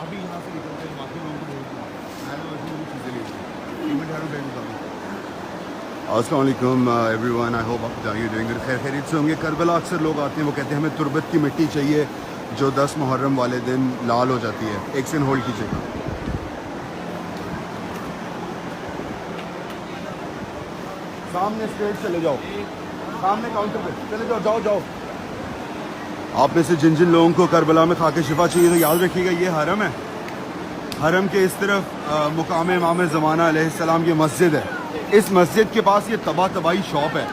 अभी यहाँ से निकलते हैं बाकी लोगों को बोलते हैं चीज़ें ली अस्सलाम वालेकुम एवरीवन, आई होप आप यू डूइंग गुड, खैर खैरियत से होंगे। करबला अक्सर लोग आते हैं, वो कहते हैं हमें तुरबत की मिट्टी चाहिए जो 10 मुहर्रम वाले दिन लाल हो जाती है। एक सेकंड होल्ड कीजिएगा। सामने स्ट्रेट चले जाओ, सामने काउंटर पे चले जाओ, जाओ जाओ। आप में से जिन जिन लोगों को करबला में खा के शिफा चाहिए तो याद रखिएगा ये हरम है। हरम के इस तरफ मुकाम इमाम ज़माना अलैहिस्सलाम की मस्जिद है। इस मस्जिद के पास ये तबाह तबाही शॉप है।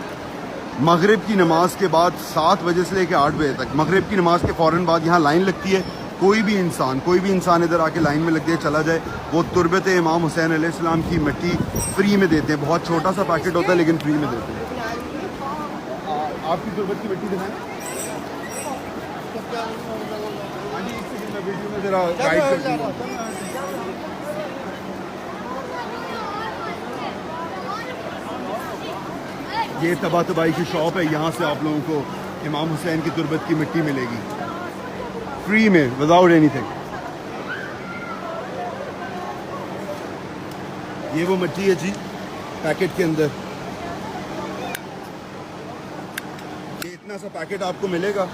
मगरिब की नमाज के बाद 7 बजे से लेकर 8 बजे तक, मगरिब की नमाज के फ़ौरन बाद यहाँ लाइन लगती है। कोई भी इंसान इधर आके लाइन में लग के चला जाए, वो तुरबत इमाम हुसैन अलैहिस्सलाम की मिट्टी फ्री में देते हैं। बहुत छोटा सा पैकेट होता है लेकिन फ्री में देते हैं। आपकी तुरबत की मिट्टी दिखाएं। हाँ जी, एक सेकंड में वीडियो में जरा गाइड करती हूँ। ये तबाह तबाही की शॉप है। यहाँ से आप लोगों को इमाम हुसैन की तुरबत की मिट्टी मिलेगी फ्री में, विदाउट एनीथिंग। ये वो मिट्टी है जी पैकेट के अंदर। ये इतना सा पैकेट आपको मिलेगा।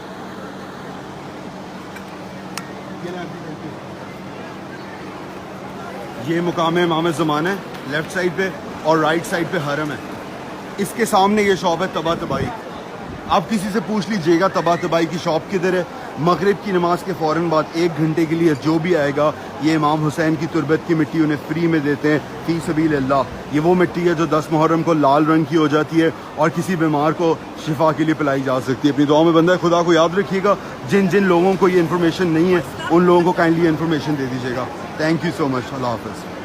ये मुकाम इमाम ज़माना है लेफ्ट साइड पे, और राइट साइड पे हरम है। इसके सामने ये शॉप है तबाह तबाही। आप किसी से पूछ लीजिएगा तबाह तबाही की शॉप किधर है। मगरिब की नमाज के फ़ौरन बाद 1 घंटे के लिए जो भी आएगा, ये इमाम हुसैन की तुरबत की मिट्टी उन्हें फ्री में देते हैं फी सबीलिल्लाह। ये वो मिट्टी है जो 10 मुहर्रम को लाल रंग की हो जाती है और किसी बीमार को शिफा के लिए पिलाई जा सकती है। अपनी दुआ में बंदा है, खुदा को याद रखिएगा। जिन जिन लोगों को ये इन्फॉर्मेशन नहीं है उन लोगों को काइंडली इन्फॉर्मेशन दे दीजिएगा। Thank you so much. अल्लाह हाफ़िज़।